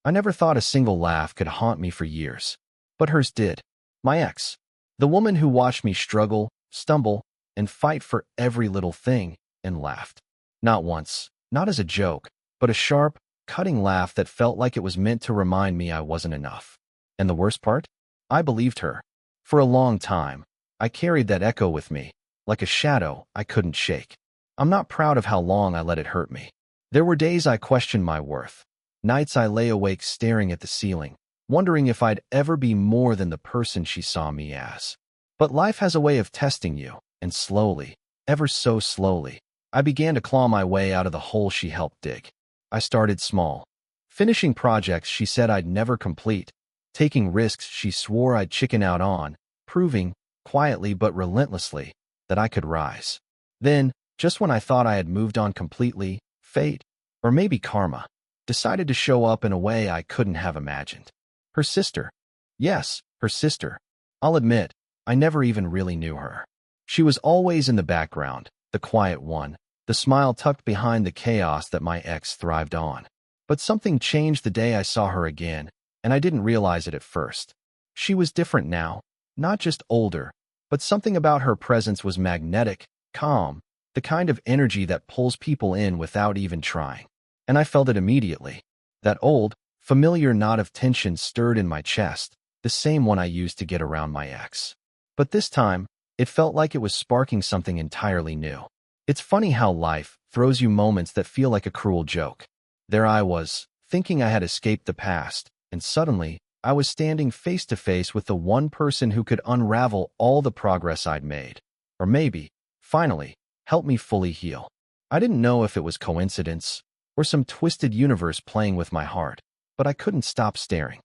I never thought a single laugh could haunt me for years. But hers did. My ex. The woman who watched me struggle, stumble, and fight for every little thing, and laughed. Not once, not as a joke, but a sharp, cutting laugh that felt like it was meant to remind me I wasn't enough. And the worst part? I believed her. For a long time, I carried that echo with me, like a shadow I couldn't shake. I'm not proud of how long I let it hurt me. There were days I questioned my worth. Nights I lay awake staring at the ceiling, wondering if I'd ever be more than the person she saw me as. But life has a way of testing you, and slowly, ever so slowly, I began to claw my way out of the hole she helped dig. I started small, finishing projects she said I'd never complete, taking risks she swore I'd chicken out on, proving, quietly but relentlessly, that I could rise. Then, just when I thought I had moved on completely, fate, or maybe karma, decided to show up in a way I couldn't have imagined. Her sister. Yes, her sister. I'll admit, I never even really knew her. She was always in the background, the quiet one, the smile tucked behind the chaos that my ex thrived on. But something changed the day I saw her again, and I didn't realize it at first. She was different now, not just older, but something about her presence was magnetic, calm, the kind of energy that pulls people in without even trying. And I felt it immediately. That old, familiar knot of tension stirred in my chest, the same one I used to get around my ex. But this time, it felt like it was sparking something entirely new. It's funny how life throws you moments that feel like a cruel joke. There I was, thinking I had escaped the past, and suddenly, I was standing face to face with the one person who could unravel all the progress I'd made. Or maybe, finally, help me fully heal. I didn't know if it was coincidence, or some twisted universe playing with my heart, but I couldn't stop staring.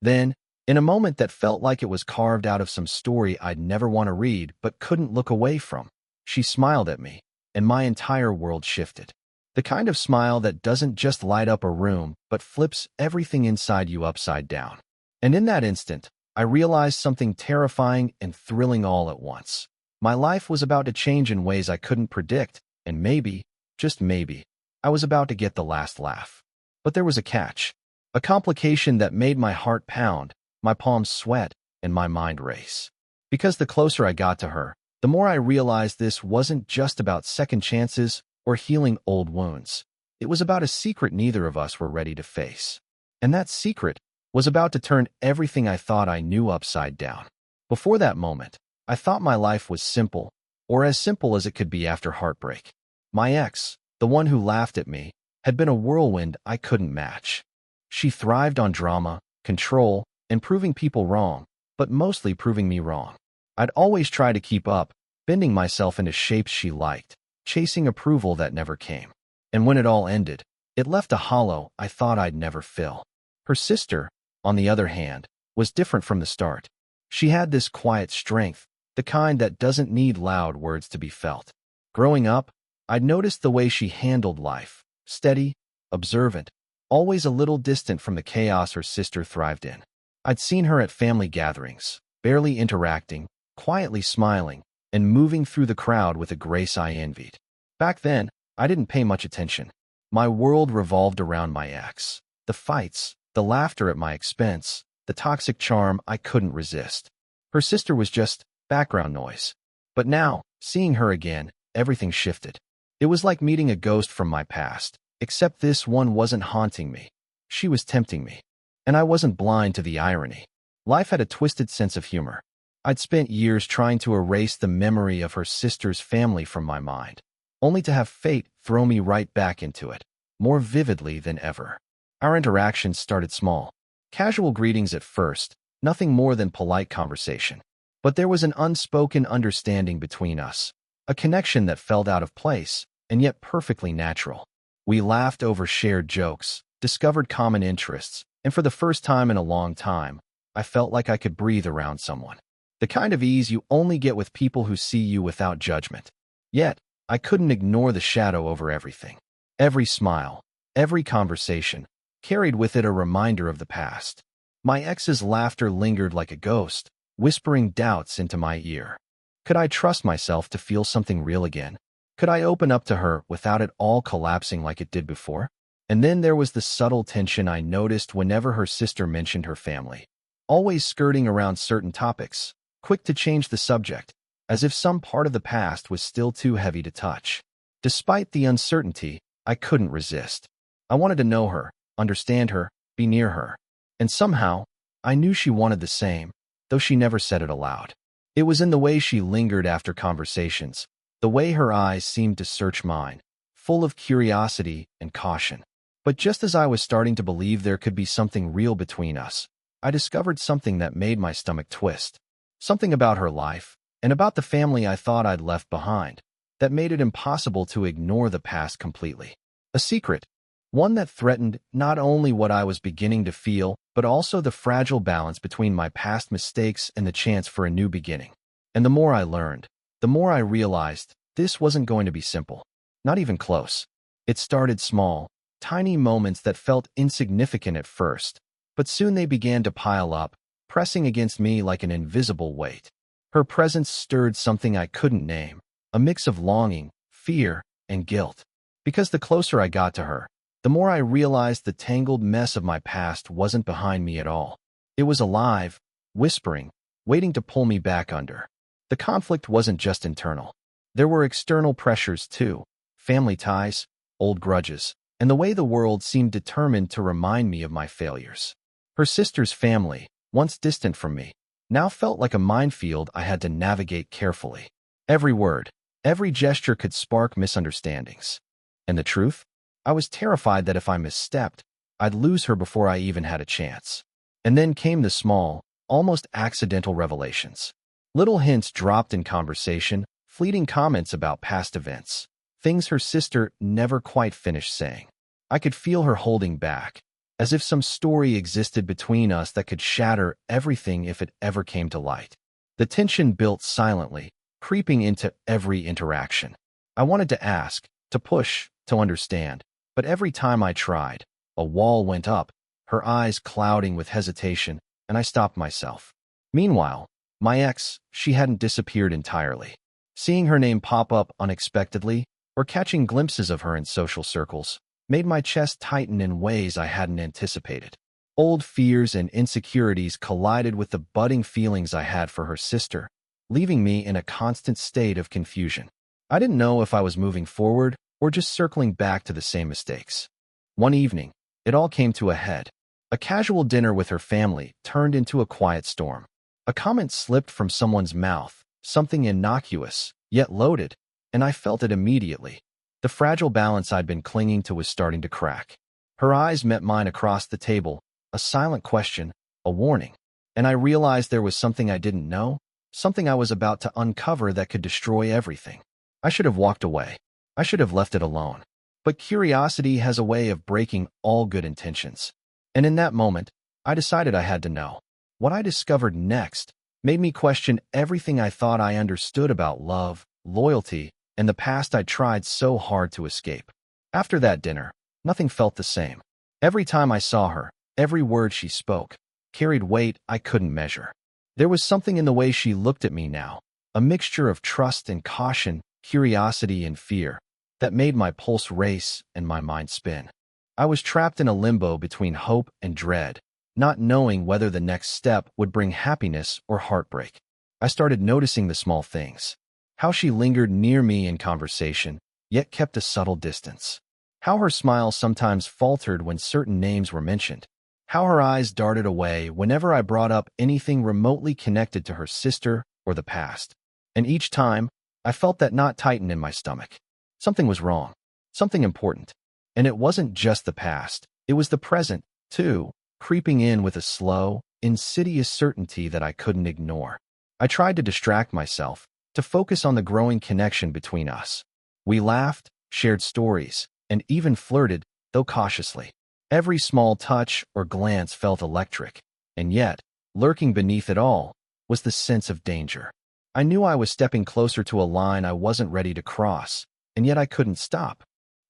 Then, in a moment that felt like it was carved out of some story I'd never want to read but couldn't look away from, she smiled at me, and my entire world shifted. The kind of smile that doesn't just light up a room but flips everything inside you upside down. And in that instant, I realized something terrifying and thrilling all at once. My life was about to change in ways I couldn't predict, and maybe, just maybe, I was about to get the last laugh. But there was a catch. A complication that made my heart pound, my palms sweat, and my mind race. Because the closer I got to her, the more I realized this wasn't just about second chances or healing old wounds. It was about a secret neither of us were ready to face. And that secret was about to turn everything I thought I knew upside down. Before that moment, I thought my life was simple, or as simple as it could be after heartbreak. My ex, the one who laughed at me, had been a whirlwind I couldn't match. She thrived on drama, control, and proving people wrong, but mostly proving me wrong. I'd always try to keep up, bending myself into shapes she liked, chasing approval that never came. And when it all ended, it left a hollow I thought I'd never fill. Her sister, on the other hand, was different from the start. She had this quiet strength, the kind that doesn't need loud words to be felt. Growing up, I'd noticed the way she handled life, steady, observant, always a little distant from the chaos her sister thrived in. I'd seen her at family gatherings, barely interacting, quietly smiling, and moving through the crowd with a grace I envied. Back then, I didn't pay much attention. My world revolved around my ex. The fights, the laughter at my expense, the toxic charm I couldn't resist. Her sister was just background noise. But now, seeing her again, everything shifted. It was like meeting a ghost from my past, except this one wasn't haunting me. She was tempting me. And I wasn't blind to the irony. Life had a twisted sense of humor. I'd spent years trying to erase the memory of her sister's family from my mind, only to have fate throw me right back into it, more vividly than ever. Our interactions started small. Casual greetings at first, nothing more than polite conversation. But there was an unspoken understanding between us, a connection that felt out of place, and yet perfectly natural. We laughed over shared jokes, discovered common interests, and for the first time in a long time, I felt like I could breathe around someone. The kind of ease you only get with people who see you without judgment. Yet, I couldn't ignore the shadow over everything. Every smile, every conversation, carried with it a reminder of the past. My ex's laughter lingered like a ghost, whispering doubts into my ear. Could I trust myself to feel something real again? Could I open up to her without it all collapsing like it did before? And then there was the subtle tension I noticed whenever her sister mentioned her family. Always skirting around certain topics, quick to change the subject, as if some part of the past was still too heavy to touch. Despite the uncertainty, I couldn't resist. I wanted to know her, understand her, be near her. And somehow, I knew she wanted the same, though she never said it aloud. It was in the way she lingered after conversations, the way her eyes seemed to search mine, full of curiosity and caution. But just as I was starting to believe there could be something real between us, I discovered something that made my stomach twist. Something about her life, and about the family I thought I'd left behind, that made it impossible to ignore the past completely. A secret, one that threatened not only what I was beginning to feel, but also the fragile balance between my past mistakes and the chance for a new beginning. And the more I learned, the more I realized this wasn't going to be simple. Not even close. It started small, tiny moments that felt insignificant at first, but soon they began to pile up, pressing against me like an invisible weight. Her presence stirred something I couldn't name, a mix of longing, fear, and guilt. Because the closer I got to her, the more I realized the tangled mess of my past wasn't behind me at all. It was alive, whispering, waiting to pull me back under. The conflict wasn't just internal. There were external pressures too, family ties, old grudges, and the way the world seemed determined to remind me of my failures. Her sister's family, once distant from me, now felt like a minefield I had to navigate carefully. Every word, every gesture could spark misunderstandings. And the truth? I was terrified that if I misstepped, I'd lose her before I even had a chance. And then came the small, almost accidental revelations. Little hints dropped in conversation, fleeting comments about past events, things her sister never quite finished saying. I could feel her holding back, as if some story existed between us that could shatter everything if it ever came to light. The tension built silently, creeping into every interaction. I wanted to ask, to push, to understand, but every time I tried, a wall went up, her eyes clouding with hesitation, and I stopped myself. Meanwhile, my ex, she hadn't disappeared entirely. Seeing her name pop up unexpectedly, or catching glimpses of her in social circles, made my chest tighten in ways I hadn't anticipated. Old fears and insecurities collided with the budding feelings I had for her sister, leaving me in a constant state of confusion. I didn't know if I was moving forward or just circling back to the same mistakes. One evening, it all came to a head. A casual dinner with her family turned into a quiet storm. A comment slipped from someone's mouth, something innocuous, yet loaded, and I felt it immediately. The fragile balance I'd been clinging to was starting to crack. Her eyes met mine across the table, a silent question, a warning. And I realized there was something I didn't know, something I was about to uncover that could destroy everything. I should have walked away. I should have left it alone. But curiosity has a way of breaking all good intentions. And in that moment, I decided I had to know. What I discovered next made me question everything I thought I understood about love, loyalty, and the past I'd tried so hard to escape. After that dinner, nothing felt the same. Every time I saw her, every word she spoke carried weight I couldn't measure. There was something in the way she looked at me now, a mixture of trust and caution, curiosity and fear, that made my pulse race and my mind spin. I was trapped in a limbo between hope and dread, not knowing whether the next step would bring happiness or heartbreak. I started noticing the small things. How she lingered near me in conversation, yet kept a subtle distance. How her smile sometimes faltered when certain names were mentioned. How her eyes darted away whenever I brought up anything remotely connected to her sister or the past. And each time, I felt that knot tighten in my stomach. Something was wrong. Something important. And it wasn't just the past. It was the present, too, creeping in with a slow, insidious certainty that I couldn't ignore. I tried to distract myself, to focus on the growing connection between us. We laughed, shared stories, and even flirted, though cautiously. Every small touch or glance felt electric, and yet, lurking beneath it all, was the sense of danger. I knew I was stepping closer to a line I wasn't ready to cross, and yet I couldn't stop.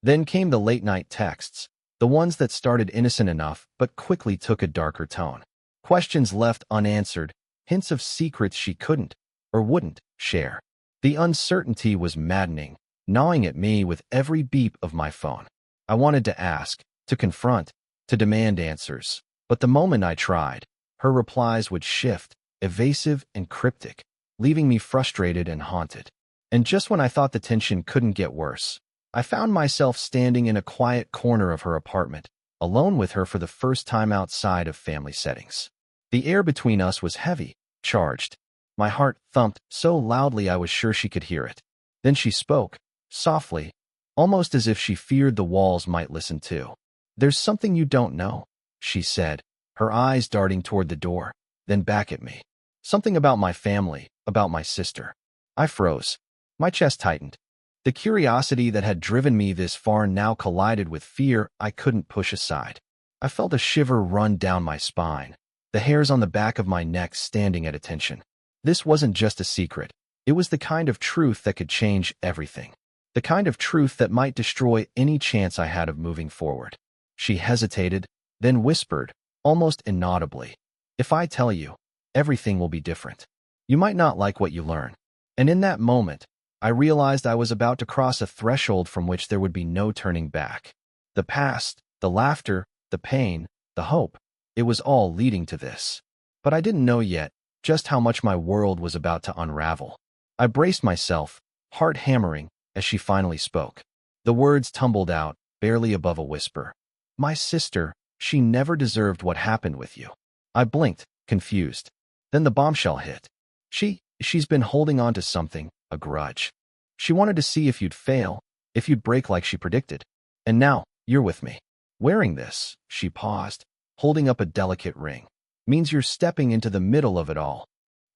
Then came the late-night texts, the ones that started innocent enough but quickly took a darker tone. Questions left unanswered, hints of secrets she couldn't, or wouldn't, share. The uncertainty was maddening, gnawing at me with every beep of my phone. I wanted to ask, to confront, to demand answers. But the moment I tried, her replies would shift, evasive and cryptic, leaving me frustrated and haunted. And just when I thought the tension couldn't get worse, I found myself standing in a quiet corner of her apartment, alone with her for the first time outside of family settings. The air between us was heavy, charged. My heart thumped so loudly I was sure she could hear it. Then she spoke, softly, almost as if she feared the walls might listen too. "There's something you don't know," she said, her eyes darting toward the door, then back at me. "Something about my family, about my sister." I froze. My chest tightened. The curiosity that had driven me this far now collided with fear I couldn't push aside. I felt a shiver run down my spine, the hairs on the back of my neck standing at attention. This wasn't just a secret. It was the kind of truth that could change everything. The kind of truth that might destroy any chance I had of moving forward. She hesitated, then whispered, almost inaudibly, "If I tell you, everything will be different. You might not like what you learn." And in that moment, I realized I was about to cross a threshold from which there would be no turning back. The past, the laughter, the pain, the hope, it was all leading to this. But I didn't know yet just how much my world was about to unravel. I braced myself, heart hammering, as she finally spoke. The words tumbled out, barely above a whisper. "My sister, she never deserved what happened with you." I blinked, confused. Then the bombshell hit. She's been holding on to something, a grudge. She wanted to see if you'd fail, if you'd break like she predicted. And now, you're with me. Wearing this, she paused, holding up a delicate ring, means you're stepping into the middle of it all.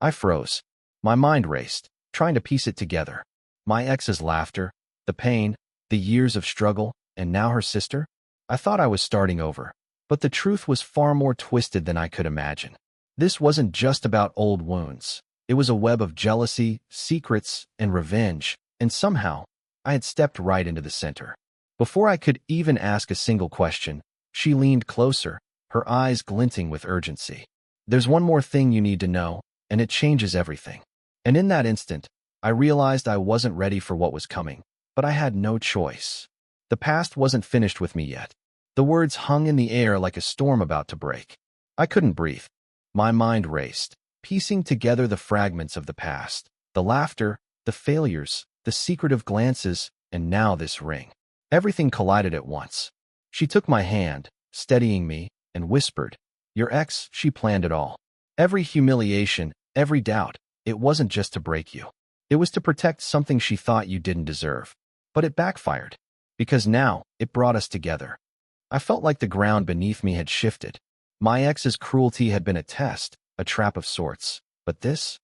I froze. My mind raced, trying to piece it together. My ex's laughter, the pain, the years of struggle, and now her sister? I thought I was starting over, but the truth was far more twisted than I could imagine. This wasn't just about old wounds. It was a web of jealousy, secrets, and revenge, and somehow, I had stepped right into the center. Before I could even ask a single question, she leaned closer, her eyes glinting with urgency. "There's one more thing you need to know, and it changes everything." And in that instant, I realized I wasn't ready for what was coming, but I had no choice. The past wasn't finished with me yet. The words hung in the air like a storm about to break. I couldn't breathe. My mind raced, piecing together the fragments of the past, the laughter, the failures, the secretive glances, and now this ring. Everything collided at once. She took my hand, steadying me, and whispered, "Your ex, she planned it all. Every humiliation, every doubt, it wasn't just to break you. It was to protect something she thought you didn't deserve. But it backfired, because now it brought us together." I felt like the ground beneath me had shifted. My ex's cruelty had been a test, a trap of sorts. But this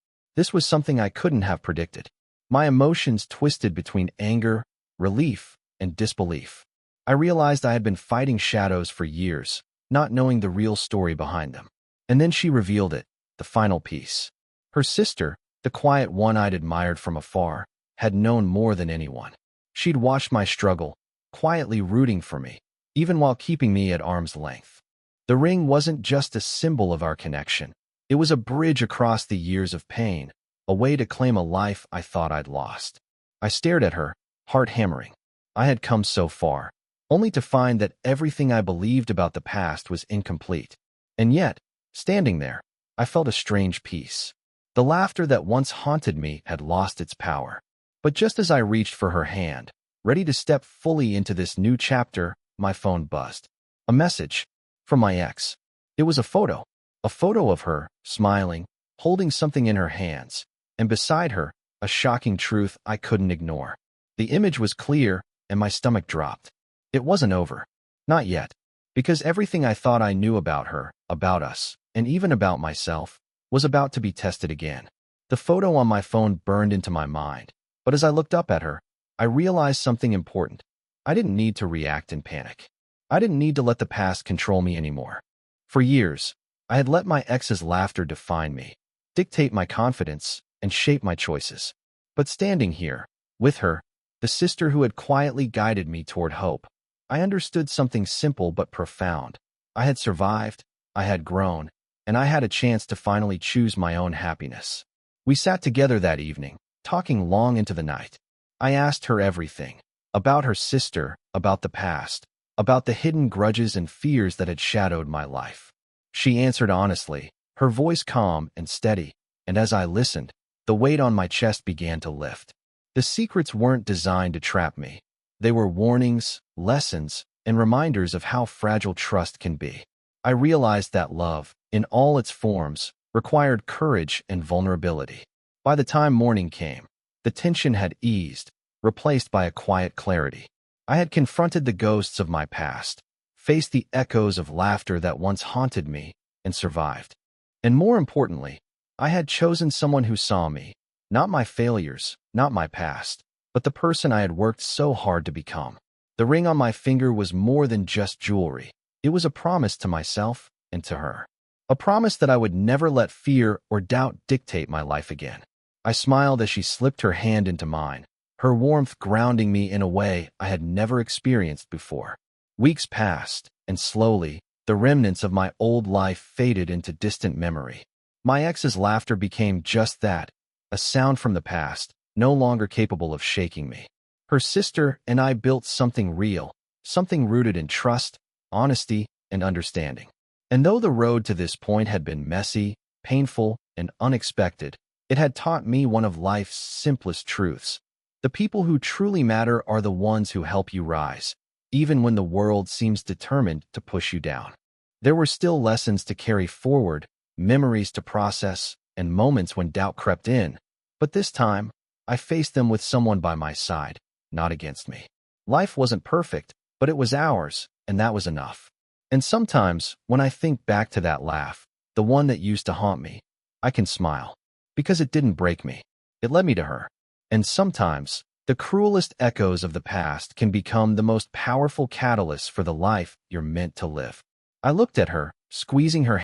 was something I couldn't have predicted. My emotions twisted between anger, relief, and disbelief. I realized I had been fighting shadows for years, not knowing the real story behind them. And then she revealed it, the final piece. Her sister, the quiet one I'd admired from afar, had known more than anyone. She'd watched my struggle, quietly rooting for me, even while keeping me at arm's length. The ring wasn't just a symbol of our connection. It was a bridge across the years of pain, a way to claim a life I thought I'd lost. I stared at her, heart hammering. I had come so far, only to find that everything I believed about the past was incomplete. And yet, standing there, I felt a strange peace. The laughter that once haunted me had lost its power. But just as I reached for her hand, ready to step fully into this new chapter, my phone buzzed. A message from my ex. It was a photo of her, smiling, holding something in her hands, and beside her, a shocking truth I couldn't ignore. The image was clear, and my stomach dropped. It wasn't over. Not yet. Because everything I thought I knew about her, about us, and even about myself, was about to be tested again. The photo on my phone burned into my mind, but as I looked up at her, I realized something important. I didn't need to react in panic. I didn't need to let the past control me anymore. For years, I had let my ex's laughter define me, dictate my confidence, and shape my choices. But standing here, with her, the sister who had quietly guided me toward hope, I understood something simple but profound. I had survived, I had grown, and I had a chance to finally choose my own happiness. We sat together that evening, talking long into the night. I asked her everything, about her sister, about the past, about the hidden grudges and fears that had shadowed my life. She answered honestly, her voice calm and steady, and as I listened, the weight on my chest began to lift. The secrets weren't designed to trap me. They were warnings, lessons, and reminders of how fragile trust can be. I realized that love, in all its forms, required courage and vulnerability. By the time morning came, the tension had eased, replaced by a quiet clarity. I had confronted the ghosts of my past, faced the echoes of laughter that once haunted me, and survived. And more importantly, I had chosen someone who saw me, not my failures, not my past, but the person I had worked so hard to become. The ring on my finger was more than just jewelry. It was a promise to myself and to her. A promise that I would never let fear or doubt dictate my life again. I smiled as she slipped her hand into mine, her warmth grounding me in a way I had never experienced before. Weeks passed, and slowly, the remnants of my old life faded into distant memory. My ex's laughter became just that, a sound from the past, no longer capable of shaking me. Her sister and I built something real, something rooted in trust, honesty, and understanding. And though the road to this point had been messy, painful, and unexpected, it had taught me one of life's simplest truths. The people who truly matter are the ones who help you rise, even when the world seems determined to push you down. There were still lessons to carry forward, memories to process, and moments when doubt crept in, but this time, I faced them with someone by my side, not against me. Life wasn't perfect, but it was ours, and that was enough. And sometimes, when I think back to that laugh, the one that used to haunt me, I can smile. Because it didn't break me. It led me to her. And sometimes, the cruelest echoes of the past can become the most powerful catalysts for the life you're meant to live. I looked at her, squeezing her